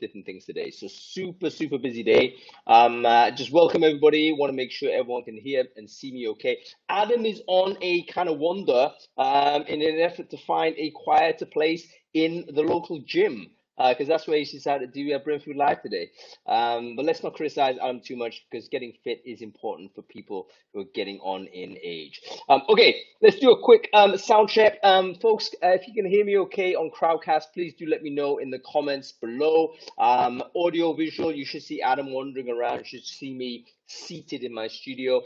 different things today. So super busy day. Just welcome everybody. Want to make sure everyone can hear and see me okay. Adam is on a kind of wander in an effort to find a quieter place in the local gym. Because that's where he's decided to do Brain Food Live today. But let's not criticize Adam too much, because getting fit is important for people who are getting on in age. Okay, let's do a quick sound check. Folks, if you can hear me okay on Crowdcast, please do let me know in the comments below. Audio, visual, you should see Adam wandering around. You should see me seated in my studio.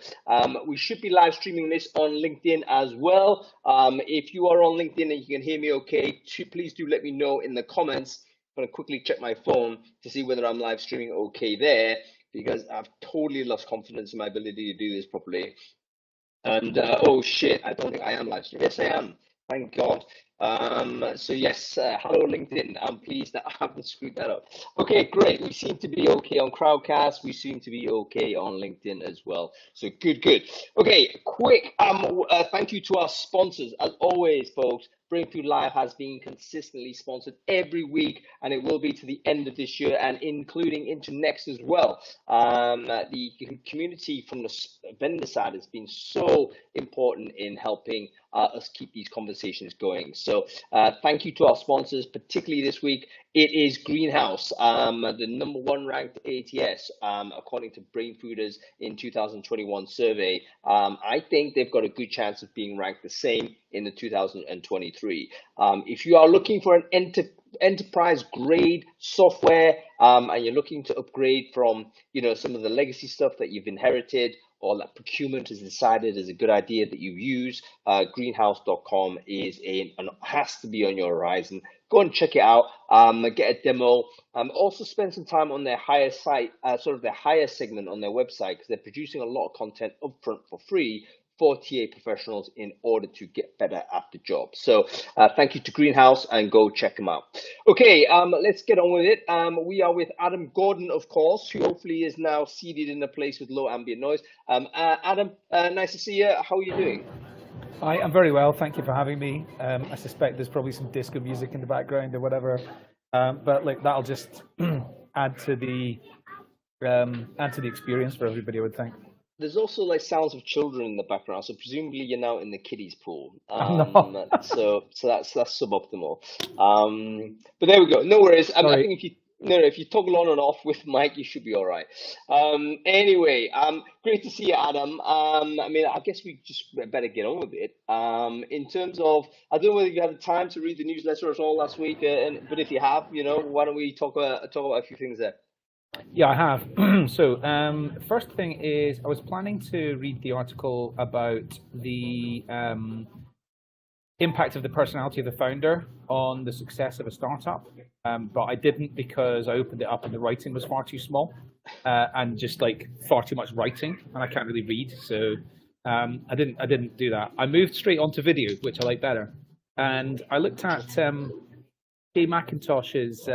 We should be live streaming this on LinkedIn as well. If you are on LinkedIn and you can hear me okay, please do let me know in the comments. I'm going to quickly check my phone to see whether I'm live streaming okay there, because I've totally lost confidence in my ability to do this properly. And oh shit, I don't think I am live streaming. Yes, I am. Thank God. So yes, hello LinkedIn. I'm pleased that I haven't screwed that up. Okay, great. We seem to be okay on Crowdcast. We seem to be okay on LinkedIn as well. So good. Okay, quick thank you to our sponsors. As always, folks, Brain Food Live has been consistently sponsored every week, and it will be to the end of this year and including into next as well. The community from the vendor side has been so important in helping us keep these conversations going. So thank you to our sponsors, particularly this week. It is Greenhouse, the #1 ranked ATS, according to Brain Fooders in 2021 survey. I think they've got a good chance of being ranked the same in the 2023. If you are looking for an enterprise grade software and you're looking to upgrade from some of the legacy stuff that you've inherited, or that procurement has decided is a good idea that you use, greenhouse.com has to be on your horizon. Go and check it out, get a demo. Also spend some time on their higher site, sort of their higher segment on their website, because they're producing a lot of content upfront for free for TA professionals in order to get better at the job. So thank you to Greenhouse, and go check them out. Okay, let's get on with it. We are with Adam Gordon, of course, who hopefully is now seated in a place with low ambient noise. Adam, nice to see you. How are you doing? Hi, I'm very well. Thank you for having me. I suspect there's probably some disco music in the background or whatever, but like that'll just add to the experience for everybody, I would think. There's also like sounds of children in the background, so presumably you're now in the kiddies pool. No. So that's suboptimal. But there we go. No worries. I think if you toggle on and off with Mike, you should be all right. Anyway, great to see you, Adam. I mean, I guess we just better get on with it. In terms of, I don't know whether you had the time to read the newsletter at all last week, but if you have, why don't we talk about a few things there? Yeah, I have. So first thing is, I was planning to read the article about the impact of the personality of the founder on the success of a startup, but I didn't, because I opened it up and the writing was far too small and just like far too much writing, and I can't really read, so I didn't do that. I moved straight onto video, which I like better, and I looked at Kay McIntosh's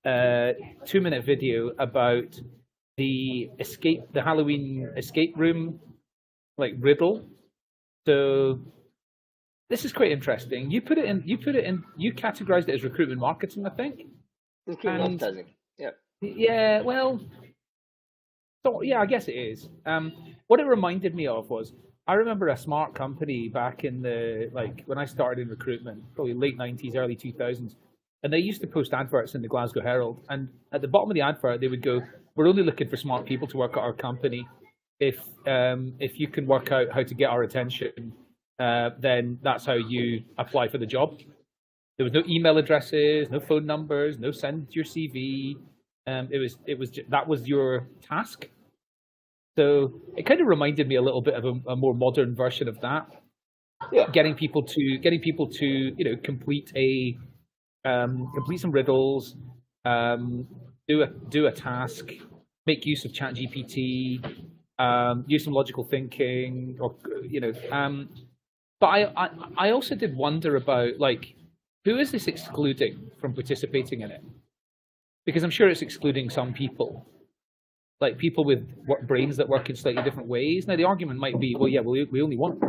2-minute video about the Halloween escape room riddle. So this is quite interesting. You categorized it as recruitment marketing, I think. Recruitment advertising. Yeah. Yeah, well, so yeah, I guess it is. What it reminded me of was, I remember a smart company back in the when I started in recruitment, probably late 90s, early 2000s. And they used to post adverts in the Glasgow Herald, and at the bottom of the advert, they would go, "We're only looking for smart people to work at our company. If you can work out how to get our attention, then that's how you apply for the job." There was no email addresses, no phone numbers, no send your CV. That was your task. So it kind of reminded me a little bit of a more modern version of that. Yeah. Getting people to complete some riddles, do a task, make use of ChatGPT, use some logical thinking, or But I also did wonder about who is this excluding from participating in it? Because I'm sure it's excluding some people, like people with brains that work in slightly different ways. Now the argument might be, well, yeah, we only want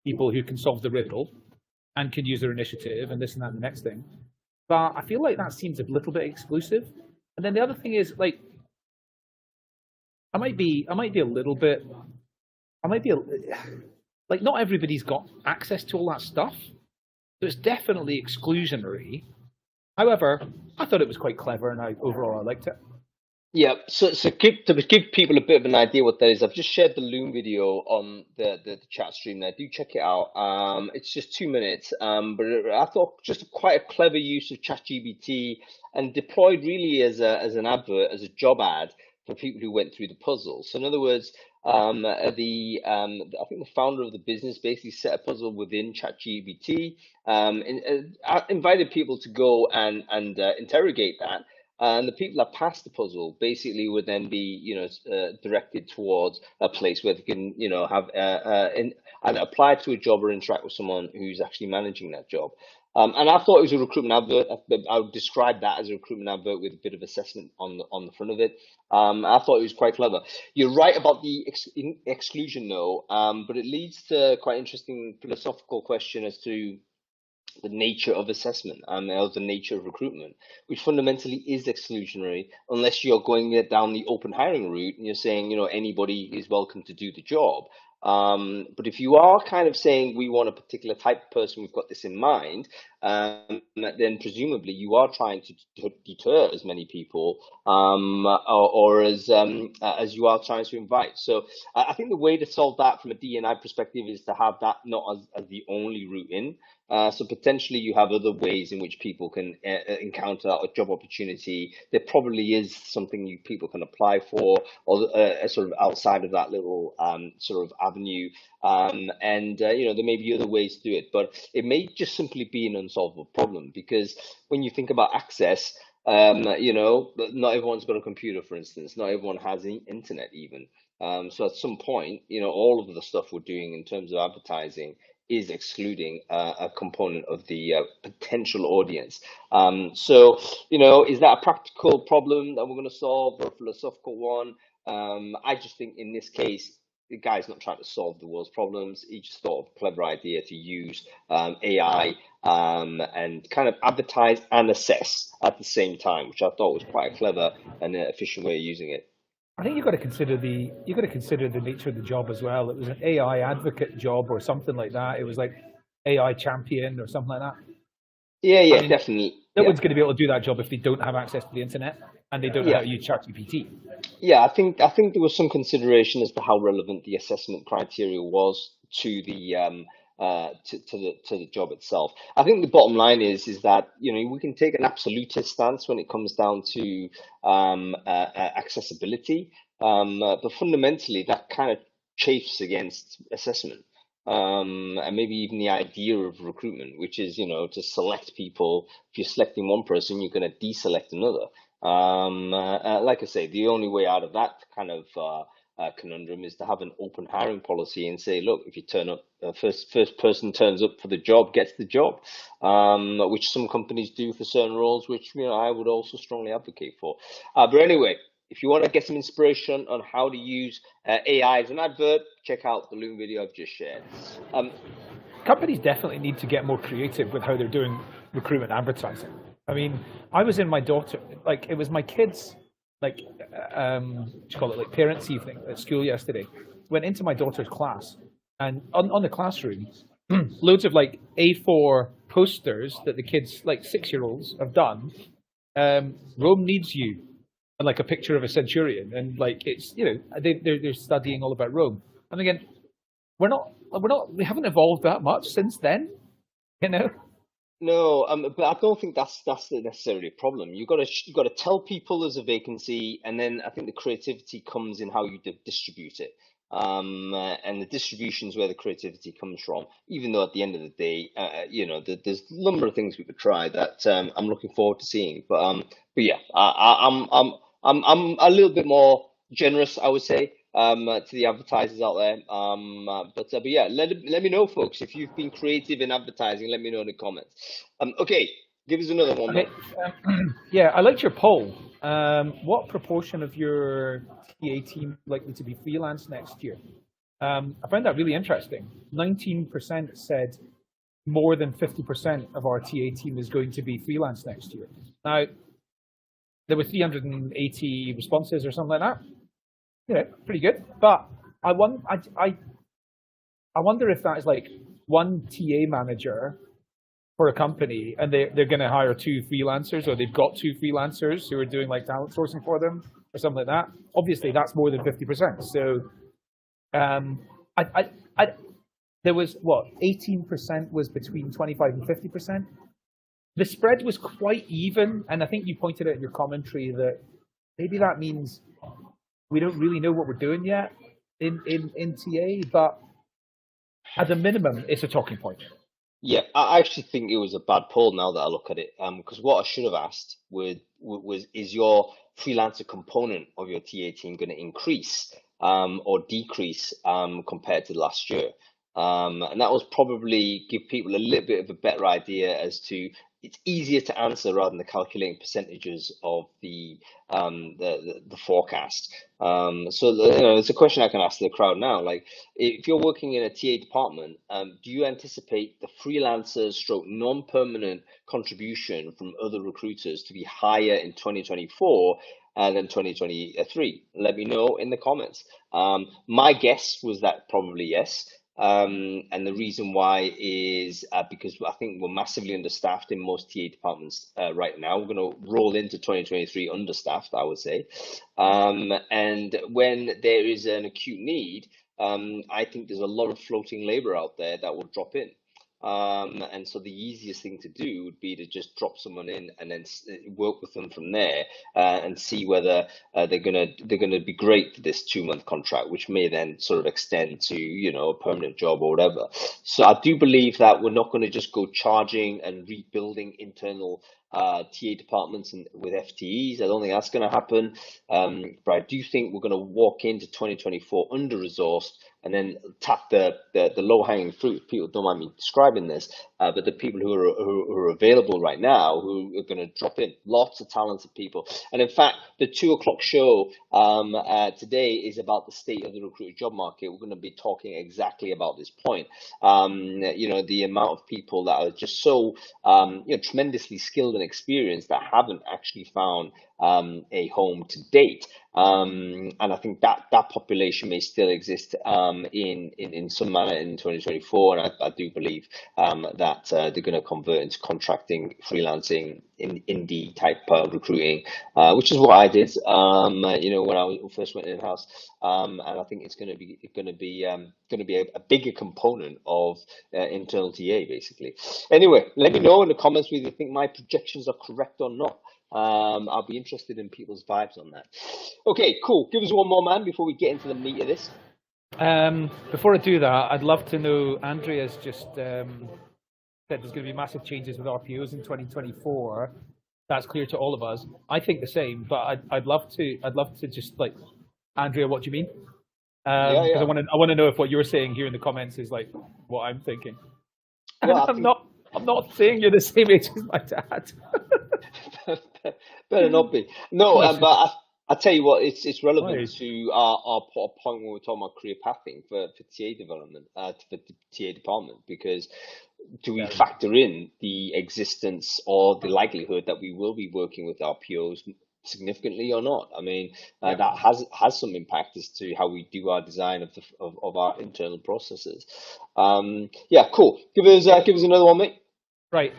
people who can solve the riddle and can use their initiative and this and that and the next thing. but I feel like that seems a little bit exclusive. And then the other thing is like I might be a little bit I might be a, like not everybody's got access to all that stuff. So it's definitely exclusionary. However, I thought it was quite clever, and overall I liked it. Yeah, so to give people a bit of an idea what that is, I've just shared the Loom video on the chat stream there. Do check it out. It's just 2 minutes, but I thought just quite a clever use of ChatGPT and deployed really as an advert, as a job ad for people who went through the puzzle. So in other words, I think the founder of the business basically set a puzzle within ChatGPT, and invited people to go and interrogate that. And the people that passed the puzzle basically would then be, directed towards a place where they can, have either apply to a job or interact with someone who's actually managing that job. And I thought it was a recruitment advert. I would describe that as a recruitment advert with a bit of assessment on the front of it. I thought it was quite clever. You're right about the exclusion, though, but it leads to quite interesting philosophical question as to the nature of assessment or the nature of recruitment, which fundamentally is exclusionary unless you're going down the open hiring route and you're saying, anybody is welcome to do the job. But if you are kind of saying we want a particular type of person, we've got this in mind, then presumably you are trying to deter as many people, or as you are trying to invite. So I think the way to solve that from a D&I perspective is to have that not as the only route in. So potentially you have other ways in which people can encounter a job opportunity. There probably is something people can apply for, or sort of outside of that little sort of avenue. And there may be other ways to do it, but it may just simply be an unsolvable problem, because when you think about access, not everyone's got a computer, for instance. Not everyone has the internet even. So at some point, all of the stuff we're doing in terms of advertising is excluding a component of the potential audience. So, is that a practical problem that we're going to solve, or a philosophical one? I just think in this case, the guy's not trying to solve the world's problems. He just thought of a clever idea to use AI and kind of advertise and assess at the same time, which I thought was quite a clever and efficient way of using it. I think you've got to consider the nature of the job as well. It was an AI advocate job or something like that. It was like AI champion or something like that. Yeah, definitely. No one's going to be able to do that job if they don't have access to the internet and they don't know how to use ChatGPT. Yeah, I think there was some consideration as to how relevant the assessment criteria was to the to the job itself. I think the bottom line is that we can take an absolutist stance when it comes down to accessibility, but fundamentally that kind of chafes against assessment, and maybe even the idea of recruitment, which is to select people. If you're selecting one person, you're going to deselect another. Like I say, the only way out of that kind of conundrum is to have an open hiring policy and say, look, if you turn up, first person turns up for the job gets the job, which some companies do for certain roles, which I would also strongly advocate for. But anyway, if you want to get some inspiration on how to use AI as an advert, check out the Loom video I've just shared. Companies definitely need to get more creative with how they're doing recruitment advertising. I mean, I was in my daughter, it was my kids' what do you call it, like parents' evening at school yesterday. Went into my daughter's class, and on the classroom, loads of A4 posters that the kids, 6-year-olds, have done. Rome needs you, and a picture of a centurion, and it's they're studying all about Rome. And again, we haven't evolved that much since then, No, but I don't think that's necessarily a problem. You've got to tell people there's a vacancy, and then I think the creativity comes in how you distribute it. And the distribution is where the creativity comes from. Even though at the end of the day, there's a number of things we could try that I'm looking forward to seeing. But yeah, I'm a little bit more generous, I would say, to the advertisers out there. But yeah, let me know, folks, if you've been creative in advertising. Let me know in the comments. Okay, give us another one. Okay. Yeah, I liked your poll. What proportion of your TA team likely to be freelance next year? I found that really interesting. 19% said more than 50% of our TA team is going to be freelance next year. Now, there were 380 responses or something like that. You know, pretty good. But I wonder if that is like one TA manager for a company, and they're going to hire 2 freelancers, or they've got 2 freelancers who are doing like talent sourcing for them or something like that. Obviously, that's more than 50%. So, there was what 18% was between 25 and 50%. The spread was quite even, and I think you pointed out in your commentary that maybe that means we don't really know what we're doing yet in TA, but at the minimum, it's a talking point. Yeah, I actually think it was a bad poll now that I look at it. Because what I should have asked was is your freelancer component of your TA team going to increase or decrease compared to last year? And that was probably give people a little bit of a better idea as to it's easier to answer rather than calculating percentages of the forecast. So it's a question I can ask the crowd now. Like, if you're working in a TA department, do you anticipate the freelancers stroke non-permanent contribution from other recruiters to be higher in 2024 than 2023? Let me know in the comments. My guess was that probably yes. And the reason why is because I think we're massively understaffed in most TA departments right now. We're going to roll into 2023 understaffed, I would say. And when there is an acute need, I think there's a lot of floating labor out there that will drop in. And so the easiest thing to do would be to just drop someone in and then work with them from there and see whether they're gonna be great for this 2-month contract, which may then sort of extend to a permanent job or whatever. So I do believe that we're not going to just go charging and rebuilding internal TA departments and with FTEs. I don't think that's going to happen. But I do think we're going to walk into 2024 under resourced and then tap the low hanging fruit. People don't mind me describing this, but the people who are available right now, who are going to drop in, lots of talented people. And in fact, the 2:00 show today is about the state of the recruiter job market. We're going to be talking exactly about this point. The amount of people that are just so tremendously skilled and experienced that haven't actually found a home to date. And I think that population may still exist in some manner in 2024, and I do believe that they're going to convert into contracting, freelancing, indie type recruiting, which is what I did when I first went in-house, and I think it's going to be a bigger component of internal TA basically. Anyway, let me know in the comments whether you think my projections are correct or not. I'll be interested in people's vibes on that. Okay, cool. Give us one more, man, before we get into the meat of this. Before I do that, I'd love to know, Andrea's just said there's going to be massive changes with RPOs in 2024. That's clear to all of us. I think the same, but I'd love to just like, Andrea, what do you mean? Because I want to know if what you're saying here in the comments is like what I'm thinking. Well, I'm not saying you're the same age as my dad. Better not be. No, but I tell you what, it's relevant to our point when we're talking about career pathing for TA development, for the TA department, because do we factor in the existence or the likelihood that we will be working with RPOs significantly or not? I mean, that has some impact as to how we do our design of our internal processes. Cool. Give us another one, mate. Right.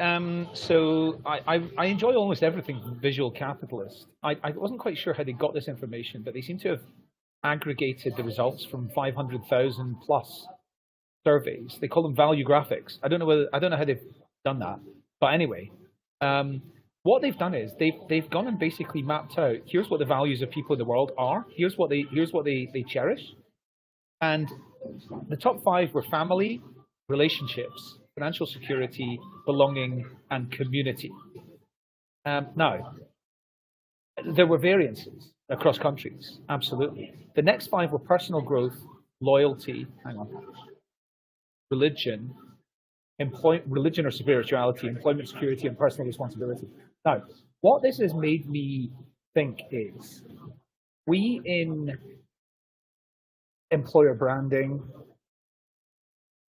So I enjoy almost everything from Visual Capitalist. I wasn't quite sure how they got this information, but they seem to have aggregated the results from 500,000 plus surveys. They call them value graphics. I don't know how they've done that, but anyway, what they've done is they've gone and basically mapped out. Here's what the values of people in the world are. Here's what they cherish, and the top 5 were family, relationships, financial security, belonging, and community. Now, there were variances across countries, absolutely. The next 5 were personal growth, loyalty, religion, religion or spirituality, employment security, and personal responsibility. Now, what this has made me think is, we in employer branding,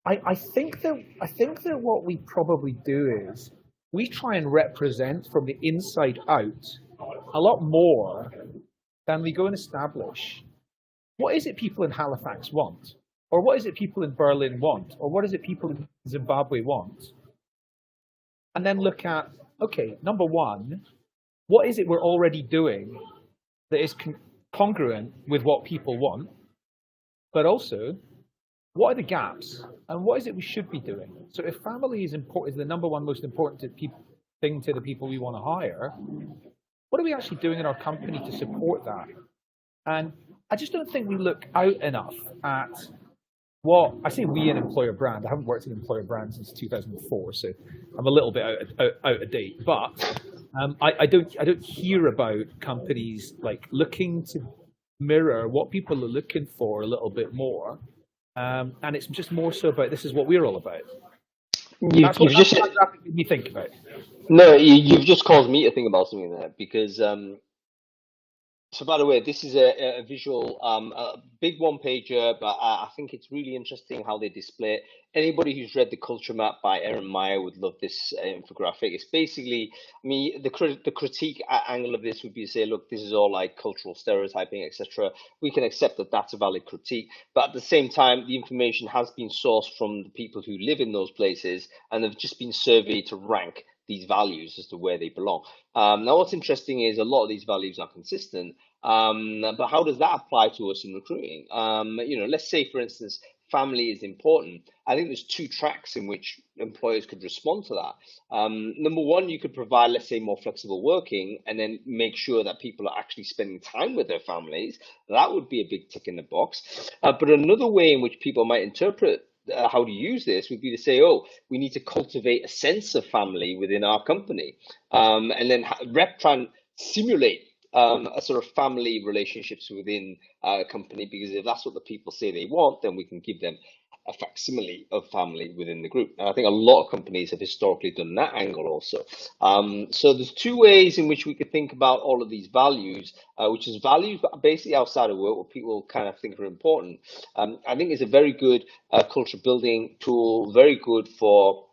I think that what we probably do is we try and represent from the inside out a lot more than we go and establish what is it people in Halifax want, or what is it people in Berlin want, or what is it people in Zimbabwe want, and then look at, okay, number one, what is it we're already doing that is congruent with what people want, but also what are the gaps and what is it we should be doing? So if family is important, is the number one most important thing to the people we want to hire, what are we actually doing in our company to support that? And I just don't think we look out enough at what I say we in employer brand. I haven't worked in employer brand since 2004, so I'm a little bit out of date. But I don't hear about companies like looking to mirror what people are looking for a little bit more, and it's just more so about this is what we're all about. That's what made me think about. No, you've just caused me to think about something there because so by the way, this is a visual, a big one pager, but I think it's really interesting how they display it. Anybody who's read The Culture Map by Erin Meyer would love this infographic. It's basically, I mean, the critique angle of this would be to say, look, this is all like cultural stereotyping, etc. We can accept that that's a valid critique, but at the same time, the information has been sourced from the people who live in those places and have just been surveyed to rank these values as to where they belong. Now, what's interesting is a lot of these values are consistent, but how does that apply to us in recruiting? Let's say, for instance, family is important. I think there's two tracks in which employers could respond to that. Number one, you could provide, let's say, more flexible working and then make sure that people are actually spending time with their families. That would be a big tick in the box. But another way in which people might interpret how to use this would be to say, oh, we need to cultivate a sense of family within our company, and then try and simulate a sort of family relationships within a company, because if that's what the people say they want, then we can give them a facsimile of family within the group. And I think a lot of companies have historically done that angle also. So there's two ways in which we could think about all of these values, which is values basically outside of work, what people kind of think are important. I think it's a very good culture building tool, very good for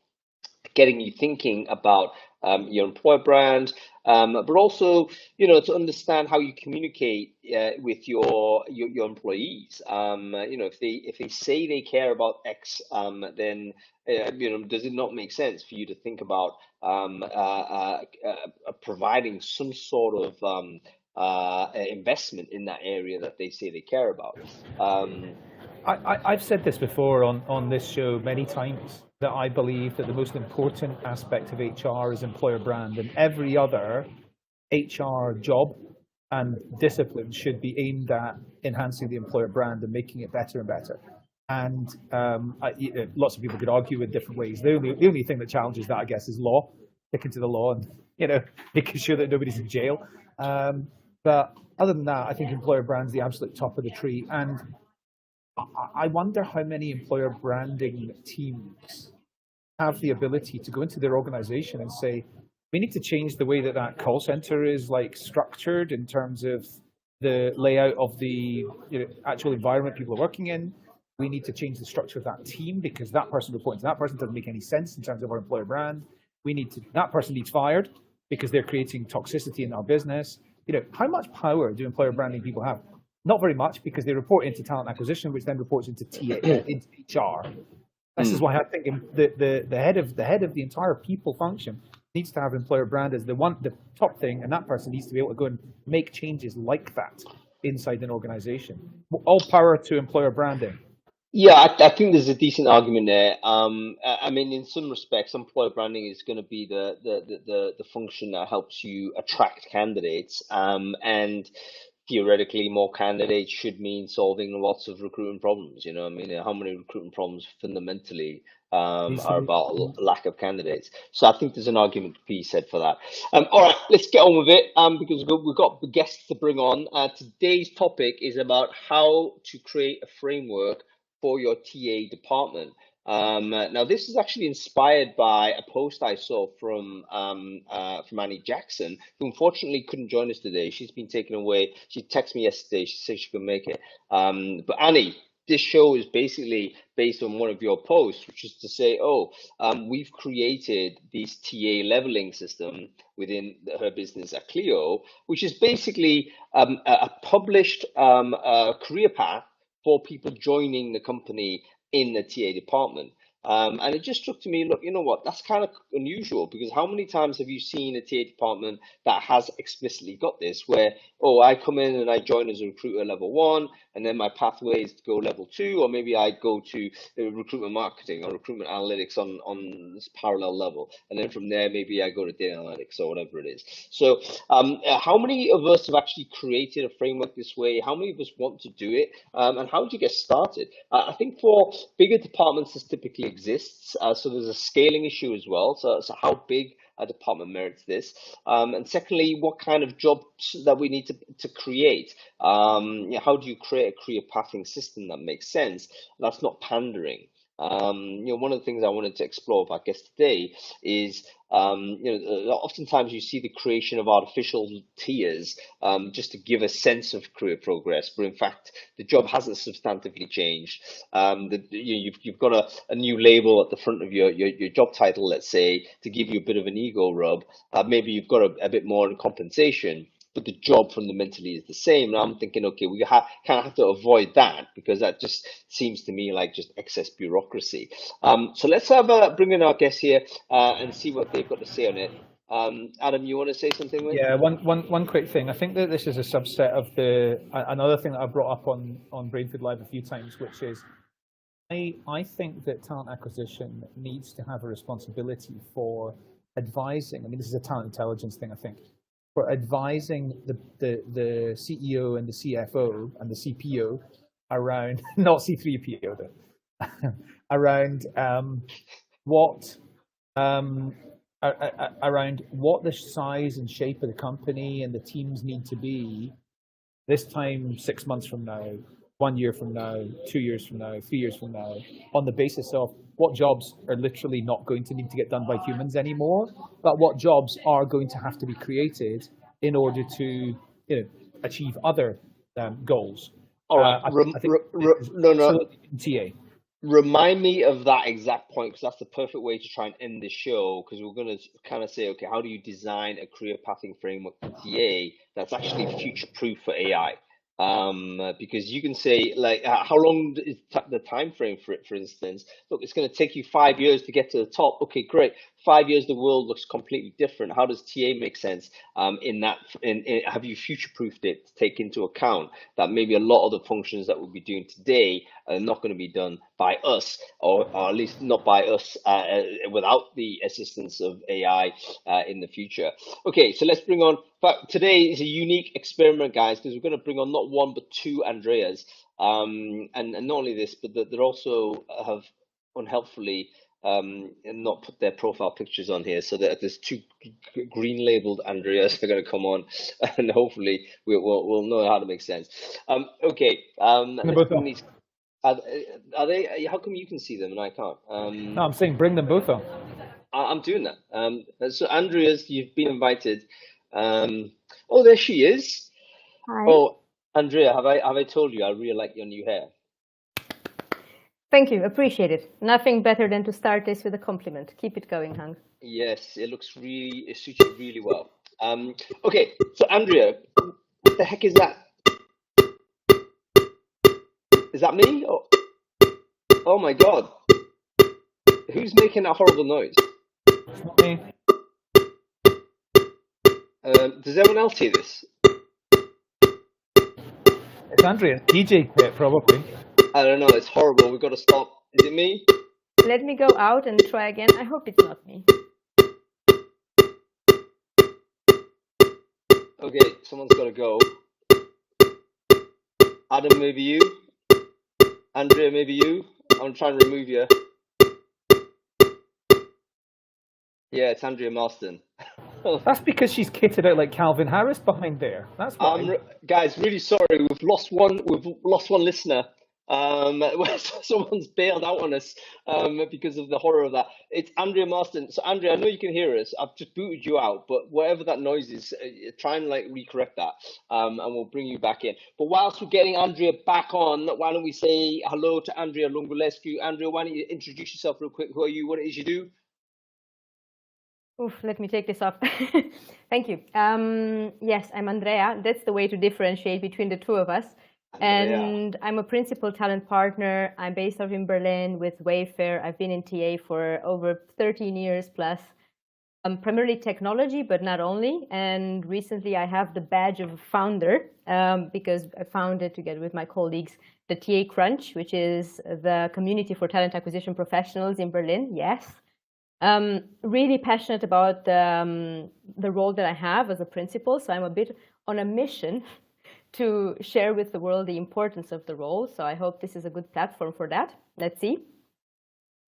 getting you thinking about your employer brand, but also, to understand how you communicate with your employees. If they say they care about X, then does it not make sense for you to think about providing some sort of investment in that area that they say they care about? I've said this before on this show many times, that I believe that the most important aspect of HR is employer brand, and every other HR job and discipline should be aimed at enhancing the employer brand and making it better and better. And lots of people could argue in different ways. The only thing that challenges that, I guess, is law, sticking to the law and making sure that nobody's in jail. But other than that, I think employer brand's the absolute top of the tree. And I wonder how many employer branding teams have the ability to go into their organization and say, we need to change the way that call center is structured in terms of the layout of the actual environment people are working in. We need to change the structure of that team because that person reporting to that person doesn't make any sense in terms of our employer brand. That person needs fired because they're creating toxicity in our business. How much power do employer branding people have? Not very much, because they report into talent acquisition, which then reports into into HR. This is why I think the head of the entire people function needs to have employer brand as the top thing, and that person needs to be able to go and make changes like that inside an organization. All power to employer branding. Yeah, I think there's a decent argument there. I mean, in some respects, employer branding is going to be the function that helps you attract candidates, and theoretically, more candidates should mean solving lots of recruitment problems. I mean, how many recruitment problems fundamentally are about lack of candidates? So I think there's an argument to be said for that. All right, let's get on with it, because we've got the guests to bring on. Today's topic is about how to create a framework for your TA department. Now, this is actually inspired by a post I saw from Annie Jackson, who unfortunately couldn't join us today. She's been taken away. She texted me yesterday. She said she couldn't make it. But Annie, this show is basically based on one of your posts, which is to say, we've created this TA leveling system within her business at Clio, which is basically a published career path for people joining the company in the TA department. And it just struck to me, look, you know what, that's kind of unusual, because how many times have you seen a TA department that has explicitly got this, where, I come in and I join as a recruiter level 1, and then my pathway is to go level 2, or maybe I go to recruitment marketing or recruitment analytics on this parallel level. And then from there, maybe I go to data analytics or whatever it is. So how many of us have actually created a framework this way? How many of us want to do it? And how did you get started? I think for bigger departments, this typically exists. So there's a scaling issue as well. So how big a department merits this? And secondly, what kind of jobs that we need to create? How do you create a career pathing system that makes sense? That's not pandering. One of the things I wanted to explore with our guest today is, oftentimes you see the creation of artificial tiers just to give a sense of career progress, but in fact, the job hasn't substantively changed. You've got a new label at the front of your job title, let's say, to give you a bit of an ego rub. Maybe you've got a bit more in compensation, but the job fundamentally is the same. And I'm thinking, okay, we kind of have to avoid that, because that just seems to me like just excess bureaucracy. So let's bring in our guests here and see what they've got to say on it. Adam, you want to say something? With? Yeah, one quick thing. I think that this is a subset of another thing that I brought up on Brainfood Live a few times, which is I think that talent acquisition needs to have a responsibility for advising. I mean, this is a talent intelligence thing, I think, for advising the CEO and the CFO and the CPO around, not C3PO, though, around around what the size and shape of the company and the teams need to be this time 6 months from now, 1 year from now, 2 years from now, 3 years from now, on the basis of what jobs are literally not going to need to get done by humans anymore, but what jobs are going to have to be created in order to achieve other goals. All right. TA. Remind me of that exact point, because that's the perfect way to try and end this show, because we're going to kind of say, okay, how do you design a career pathing framework for TA that's actually future-proof for AI? Because you can say, like, how long is the time frame for it? For instance, look, it's going to take you 5 years to get to the top. Okay, great. 5 years, the world looks completely different. How does TA make sense in that? Have you future-proofed it to take into account that maybe a lot of the functions that we'll be doing today are not going to be done by us, or at least not by us without the assistance of AI in the future? Okay, so let's bring on. But today is a unique experiment, guys, because we're going to bring on not one but two Andreas, and not only this, but they also have unhelpfully not put their profile pictures on here, so that there's two green labeled Andreas that are going to come on, and hopefully we'll know how to make sense. Okay, let's bring these. Are they? How come you can see them and I can't? No, I'm saying bring them both on. I'm doing that. So Andreas, you've been invited. Oh, there she is. Hi. Oh, Andrea, have I told you I really like your new hair? Thank you, appreciate it. Nothing better than to start this with a compliment. Keep it going, Hang. Yes, it suits you really well. Okay, so Andrea, what the heck is that? Is that me? Oh my God. Who's making that horrible noise? It's not me. Does everyone else hear this? It's Andrea, DJ quit probably. I don't know, it's horrible. We've got to stop. Is it me? Let me go out and try again. I hope it's not me. Okay, someone's got to go. Adam, maybe you? Andrea, maybe you? I'm trying to remove you. Yeah, it's Andrea Marston. That's because she's kitted out like Calvin Harris behind there. That's why. Guys, really sorry. We've lost one listener. where someone's bailed out on us because of the horror of that. It's Andrea Marston. So Andrea, I know you can hear us. I've just booted you out, but whatever that noise is, try and like recorrect that, and we'll bring you back in. But whilst we're getting Andrea back on, why don't we say hello to Andrea Lungulescu? Andrea, why don't you introduce yourself real quick? Who are you? What it is you do? Oof, let me take this off. Thank you. Yes, I'm Andrea. That's the way to differentiate between the two of us. Andrea. And I'm a principal talent partner. I'm based out in Berlin with Wayfair. I've been in TA for over 13 years plus. Primarily technology, but not only. And recently I have the badge of a founder because I founded together with my colleagues the TA Crunch, which is the community for talent acquisition professionals in Berlin. Yes. Really passionate about the role that I have as a principal. So I'm a bit on a mission to share with the world the importance of the role. So I hope this is a good platform for that. Let's see.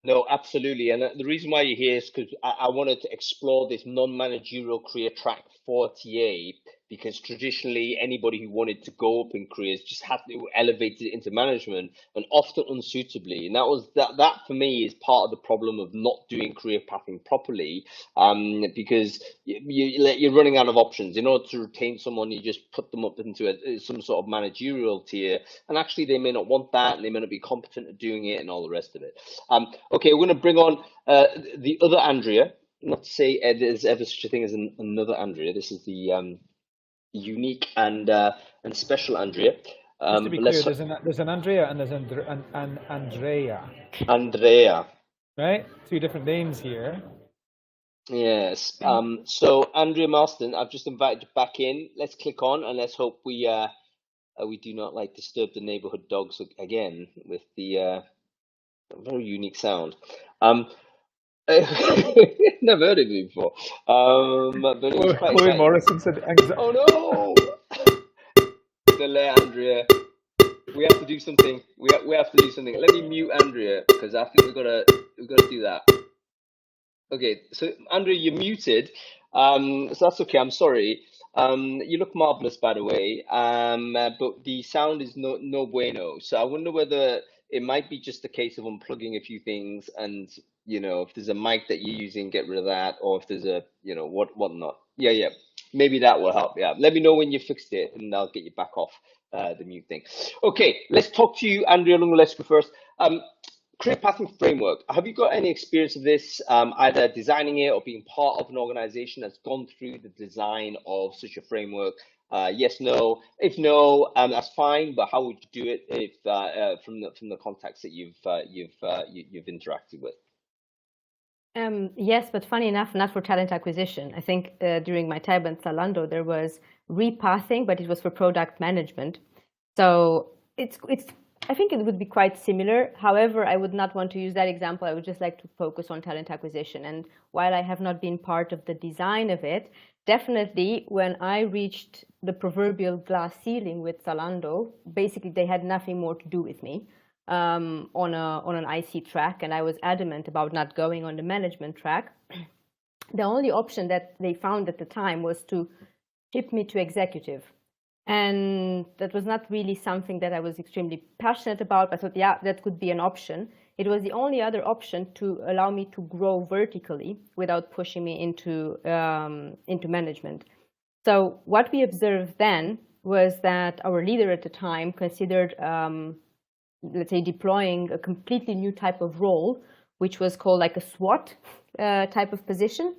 No, absolutely. And the reason why you're here is because I wanted to explore this non-managerial career track for TA, because traditionally anybody who wanted to go up in careers just had to elevate it into management, and often unsuitably. And that for me is part of the problem of not doing career pathing properly, because you're running out of options. In order to retain someone, you just put them up into some sort of managerial tier, and actually they may not want that, and they may not be competent at doing it, and all the rest of it. Okay, we're going to bring on the other Andrea. Not to say there's ever such a thing as another Andrea. This is the unique and special Andrea. Just to be clear, there's an Andrea and there's an Andrea. Andrea. Right? Two different names here. Yes. So Andrea Marston, I've just invited you back in. Let's click on and let's hope we do not like disturb the neighborhood dogs again with the very unique sound. Never heard of it before. But it was quite Chloe Morrison said, "Oh no, delay, Andrea. We have to do something. We have to do something. Let me mute Andrea because I think we've got to do that." Okay, so Andrea, you're muted. So that's okay. I'm sorry. You look marvelous, by the way. But the sound is no bueno. So I wonder whether it might be just a case of unplugging a few things, and if there's a mic that you're using, get rid of that, or if there's a whatnot. Yeah. Maybe that will help. Yeah. Let me know when you fixed it, and I'll get you back off the mute thing. Okay, let's talk to you, Andrea Lungulescu, first. Career pathing framework. Have you got any experience of this, either designing it or being part of an organization that's gone through the design of such a framework? Yes, no. If no, that's fine. But how would you do it if from the context that you've interacted with? Yes, but funny enough, not for talent acquisition. I think during my time at Zalando, there was repathing, but it was for product management. So I think it would be quite similar. However, I would not want to use that example. I would just like to focus on talent acquisition. And while I have not been part of the design of it, definitely when I reached the proverbial glass ceiling with Zalando, basically they had nothing more to do with me on an IC track. And I was adamant about not going on the management track. The only option that they found at the time was to ship me to executive. And that was not really something that I was extremely passionate about. But I thought, yeah, that could be an option. It was the only other option to allow me to grow vertically without pushing me into management. So what we observed then was that our leader at the time considered, let's say, deploying a completely new type of role, which was called like a SWAT type of position.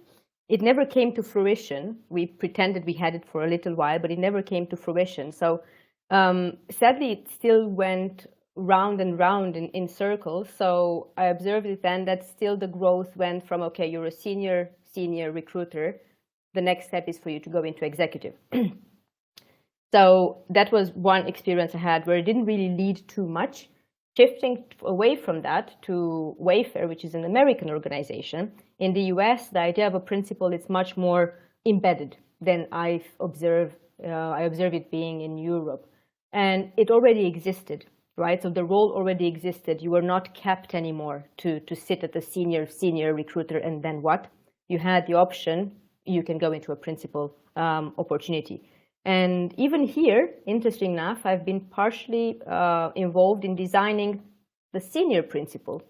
It never came to fruition. We pretended we had it for a little while, but it never came to fruition. So sadly, it still went round and round in circles. So I observed it then that still the growth went from, okay, you're a senior recruiter. The next step is for you to go into executive. So that was one experience I had where it didn't really lead too much. Shifting away from that to Wayfair, which is an American organization. In the US, the idea of a principal is much more embedded than I observe it being in Europe. And it already existed, right? So the role already existed. You were not capped anymore to sit at the senior recruiter and then what? You had the option, you can go into a principal opportunity. And even here, interesting enough, I've been partially involved in designing the senior principal,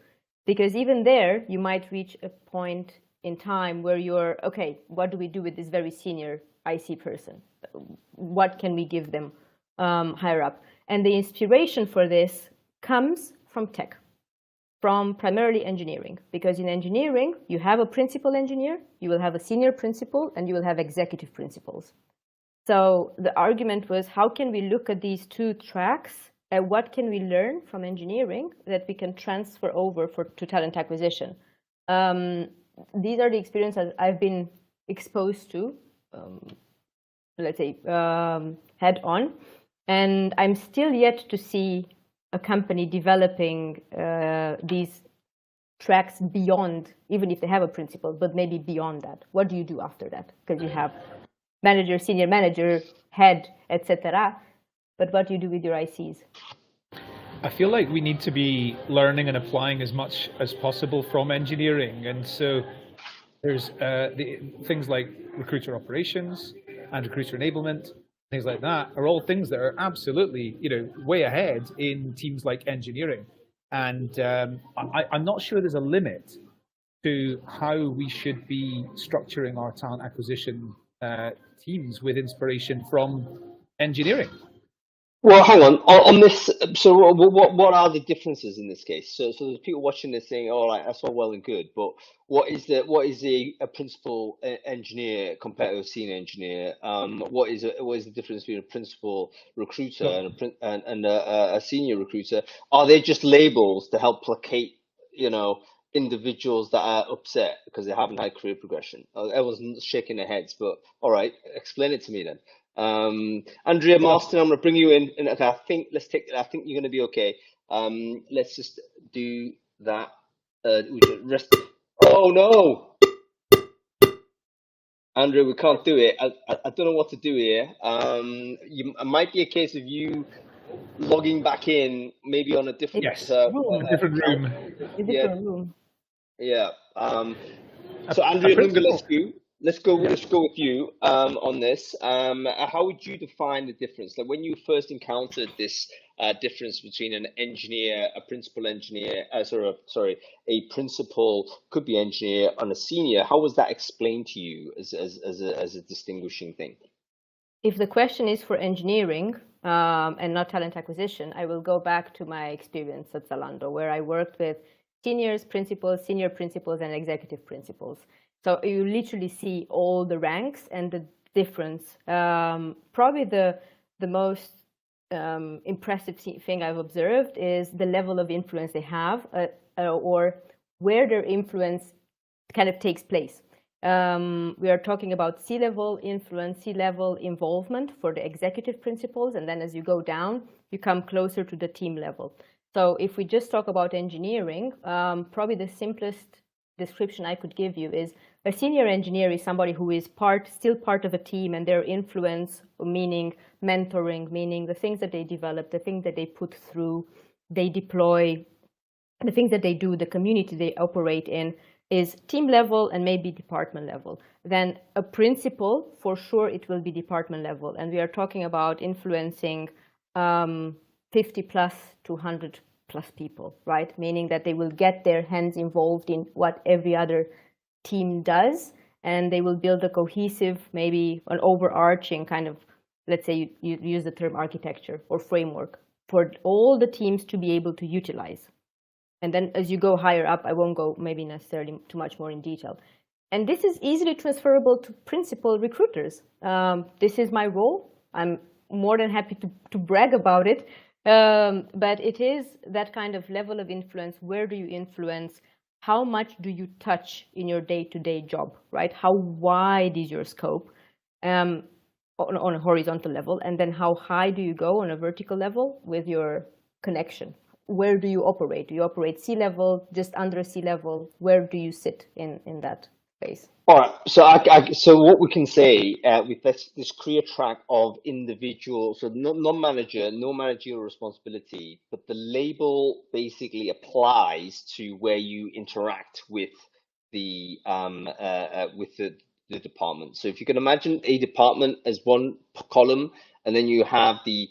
because even there, you might reach a point in time where you're, okay, what do we do with this very senior IC person? What can we give them higher up? And the inspiration for this comes from tech, from primarily engineering, because in engineering, you have a principal engineer, you will have a senior principal, and you will have executive principals. So the argument was, how can we look at these two tracks and what can we learn from engineering that we can transfer over to talent acquisition? These are the experiences I've been exposed to, let's say, head on. And I'm still yet to see a company developing these tracks beyond, even if they have a principal, but maybe beyond that. What do you do after that? Because you have manager, senior manager, head, etc. But what do you do with your ICs? I feel like we need to be learning and applying as much as possible from engineering. And so there's things like recruiter operations and recruiter enablement, things like that are all things that are absolutely, way ahead in teams like engineering. And I'm not sure there's a limit to how we should be structuring our talent acquisition teams with inspiration from engineering. Well, hang on this. So, what are the differences in this case? So there's people watching this saying, "All right, that's all well and good," but what is a principal engineer compared to a senior engineer? What is the difference between a principal recruiter and a senior recruiter? Are they just labels to help placate, individuals that are upset because they haven't had career progression? Everyone's shaking their heads, but all right, explain it to me then. Andrea Marston, I'm going to bring you in. And okay, I think you're going to be okay. Let's just do that. Oh no, Andrea, we can't do it. I don't know what to do here. It might be a case of you logging back in, maybe on a different different room. Yeah. So Andrea Lungalescu, let's go with you on this. How would you define the difference? Like when you first encountered this difference between an engineer, a principal engineer, a principal could be engineer, and a senior, how was that explained to you as a distinguishing thing? If the question is for engineering and not talent acquisition, I will go back to my experience at Zalando, where I worked with seniors, principals, senior principals, and executive principals. So you literally see all the ranks and the difference. Probably the most impressive thing I've observed is the level of influence they have, or where their influence kind of takes place. We are talking about C-level influence, C-level involvement for the executive principals, and then as you go down, you come closer to the team level. So if we just talk about engineering, probably the simplest description I could give you is a senior engineer is somebody who is still part of a team, and their influence, meaning mentoring, meaning the things that they develop, the things that they put through, they deploy, the things that they do, the community they operate in, is team level and maybe department level. Then a principal, for sure, it will be department level. And we are talking about influencing 50 plus to 100 plus people, right? Meaning that they will get their hands involved in what every other team does, and they will build a cohesive, maybe an overarching kind of, let's say you use the term architecture or framework for all the teams to be able to utilize. And then as you go higher up, I won't go maybe necessarily too much more in detail. And this is easily transferable to principal recruiters. This is my role. I'm more than happy to brag about it. But it is that kind of level of influence. Where do you influence? How much do you touch in your day-to-day job, right? How wide is your scope on a horizontal level? And then how high do you go on a vertical level with your connection? Where do you operate? Do you operate C-level, just under C-level? Where do you sit in that space? All right. So what we can say with this career track of individual, so non-manager, no managerial responsibility, but the label basically applies to where you interact with the the department. So if you can imagine a department as one column, and then you have the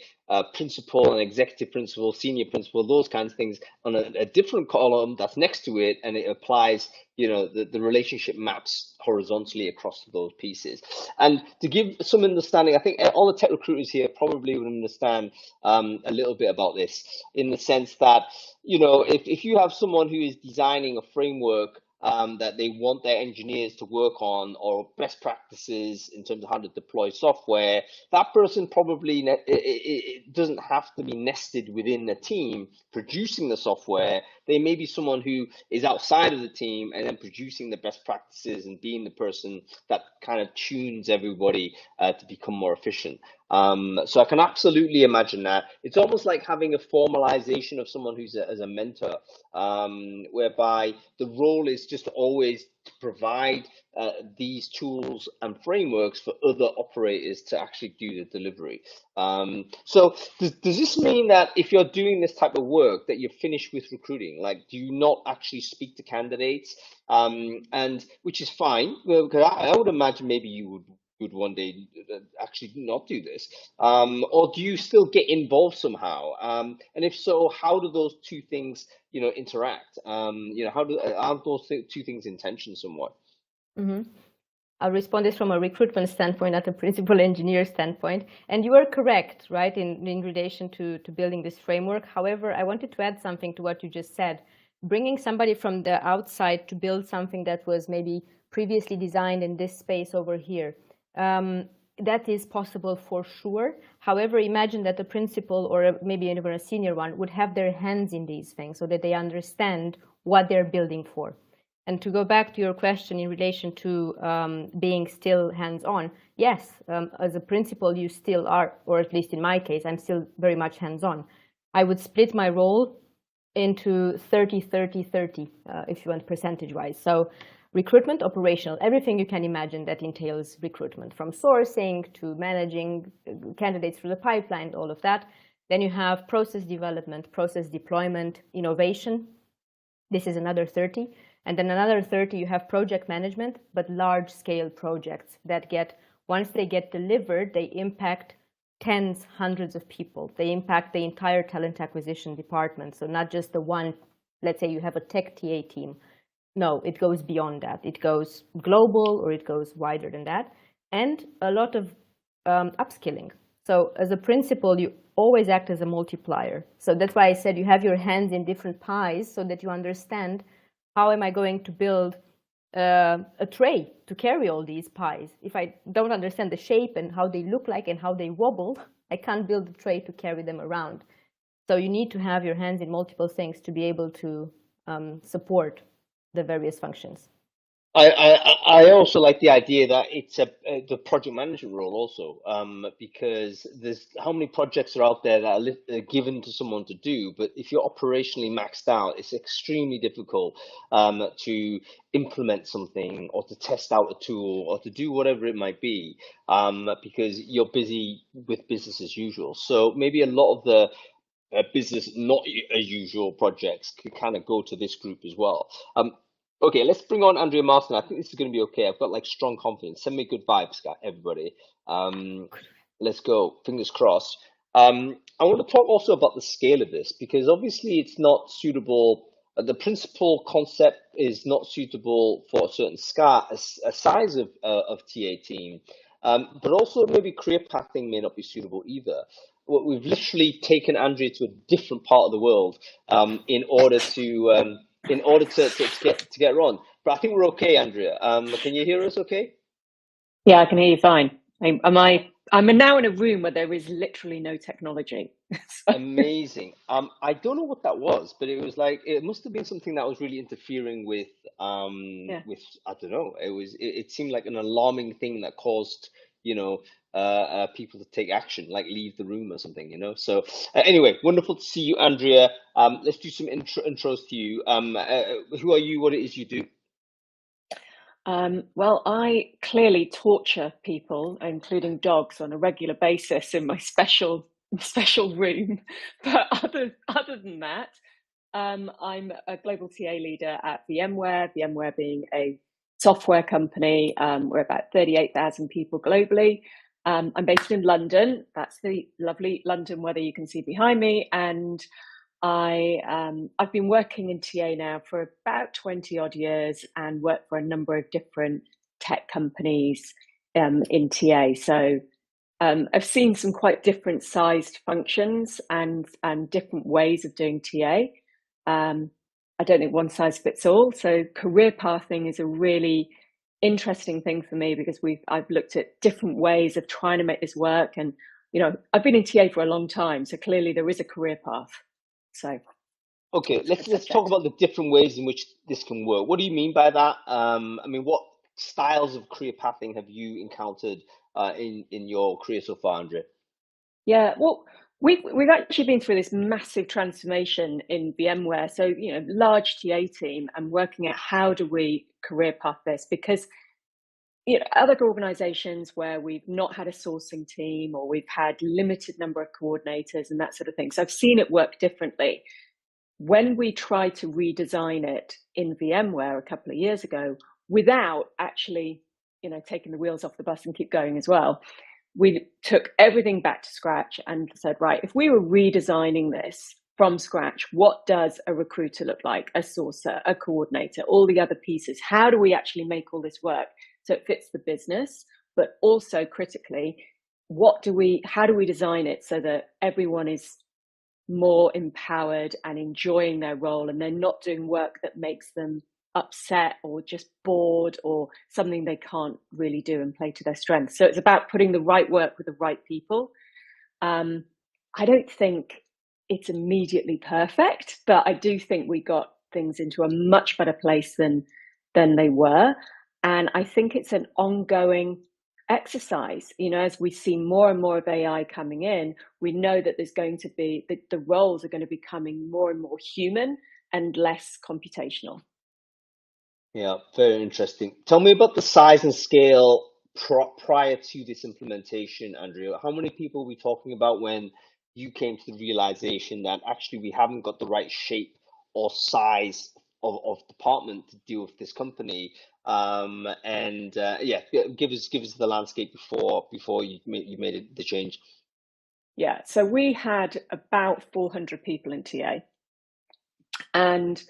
principal and executive principal, senior principal, those kinds of things on a different column that's next to it, and it applies, the relationship maps horizontally across those pieces. And to give some understanding, I think all the tech recruiters here probably would understand a little bit about this, in the sense that, if you have someone who is designing a framework that they want their engineers to work on, or best practices in terms of how to deploy software, that person probably it doesn't have to be nested within the team producing the software. They may be someone who is outside of the team and then producing the best practices and being the person that kind of tunes everybody to become more efficient. So I can absolutely imagine that. It's almost like having a formalization of someone who's as a mentor, whereby the role is just always to provide these tools and frameworks for other operators to actually do the delivery. So does this mean that if you're doing this type of work that you're finished with recruiting? Like, do you not actually speak to candidates? And which is fine, because I would imagine maybe you would one day actually not do this, or do you still get involved somehow? And if so, how do those two things, interact? How are those two things in tension somewhat? Mm-hmm. I'll respond this from a recruitment standpoint, not a principal engineer standpoint. And you are correct, right, in relation to building this framework. However, I wanted to add something to what you just said. Bringing somebody from the outside to build something that was maybe previously designed in this space over here, that is possible for sure. However, imagine that the principal, or maybe even a senior one, would have their hands in these things so that they understand what they're building for. And to go back to your question in relation to being still hands-on, yes, as a principal, you still are, or at least in my case, I'm still very much hands-on. I would split my role into 30, 30, 30, if you want percentage-wise. So recruitment, operational, everything you can imagine that entails recruitment, from sourcing to managing candidates through the pipeline, all of that. Then you have process development, process deployment, innovation. This is another 30. And then another 30, you have project management, but large-scale projects that once they get delivered, they impact tens, hundreds of people. They impact the entire talent acquisition department. So not just the one, let's say you have a tech TA team. No, it goes beyond that. It goes global, or it goes wider than that. And a lot of upskilling. So as a principal, you always act as a multiplier. So that's why I said you have your hands in different pies so that you understand, how am I going to build a tray to carry all these pies? If I don't understand the shape and how they look like and how they wobble, I can't build a tray to carry them around. So you need to have your hands in multiple things to be able to support the various functions. I also like the idea that it's the project management role also, because there's how many projects are out there that are given to someone to do, but if you're operationally maxed out, it's extremely difficult to implement something, or to test out a tool, or to do whatever it might be, because you're busy with business as usual. So maybe a lot of the business not as usual projects could kind of go to this group as well. Okay, let's bring on Andrea Marston. I think this is going to be okay. I've got like strong confidence. Send me good vibes, everybody. Let's go. Fingers crossed. I want to talk also about the scale of this, because obviously it's not suitable. The principal concept is not suitable for a certain size of TA team, but also maybe career pathing may not be suitable either. We've literally taken Andrea to a different part of the world in order to get her on. But I think we're okay, Andrea. Can you hear us okay? Yeah, I can hear you fine. I'm now in a room where there is literally no technology. Amazing. I don't know what that was, but it was like, it must have been something that was really interfering with with, I don't know, it seemed like an alarming thing that caused people to take action, like leave the room or something, So anyway, wonderful to see you, Andrea. Let's do some intros to you. Who are you? What it is you do? Well, I clearly torture people, including dogs, on a regular basis in my special room. But other than that, I'm a global TA leader at VMware. VMware being a software company. We're about 38,000 people globally. I'm based in London. That's the lovely London weather you can see behind me. And I've been working in TA now for about 20 odd years and worked for a number of different tech companies in TA. So I've seen some quite different sized functions and different ways of doing TA. I don't think one size fits all. So career pathing is a really interesting thing for me because I've looked at different ways of trying to make this work. And, you know, I've been in TA for a long time, so clearly there is a career path. So Okay, let's talk about the different ways in which this can work. What do you mean by that? I mean, what styles of career pathing have you encountered in your career so far, Andrea? Yeah, well, we've actually been through this massive transformation in VMware. So, you know, large TA team and working out how do we career path this, because you know, other organizations where we've not had a sourcing team or we've had limited number of coordinators and that sort of thing. So I've seen it work differently. When we tried to redesign it in VMware a couple of years ago, without actually, you know, taking the wheels off the bus and keep going as well, we took everything back to scratch and said, right, if we were redesigning this from scratch, what does a recruiter look like, a sourcer, a coordinator, all the other pieces? How do we actually make all this work so it fits the business, but also critically, how do we design it so that everyone is more empowered and enjoying their role and they're not doing work that makes them upset or just bored or something they can't really do and play to their strengths. So it's about putting the right work with the right people. I don't think it's immediately perfect, but I do think we got things into a much better place than they were. And I think it's an ongoing exercise. You know, as we see more and more of AI coming in, we know that there's going to be the roles are going to be becoming more and more human and less computational. Yeah, very interesting. Tell me about the size and scale prior to this implementation, Andrea. How many people are we talking about when you came to the realization that actually we haven't got the right shape or size of department to deal with this company? Yeah, give us the landscape before you made the change. Yeah, so we had about 400 people in TA, and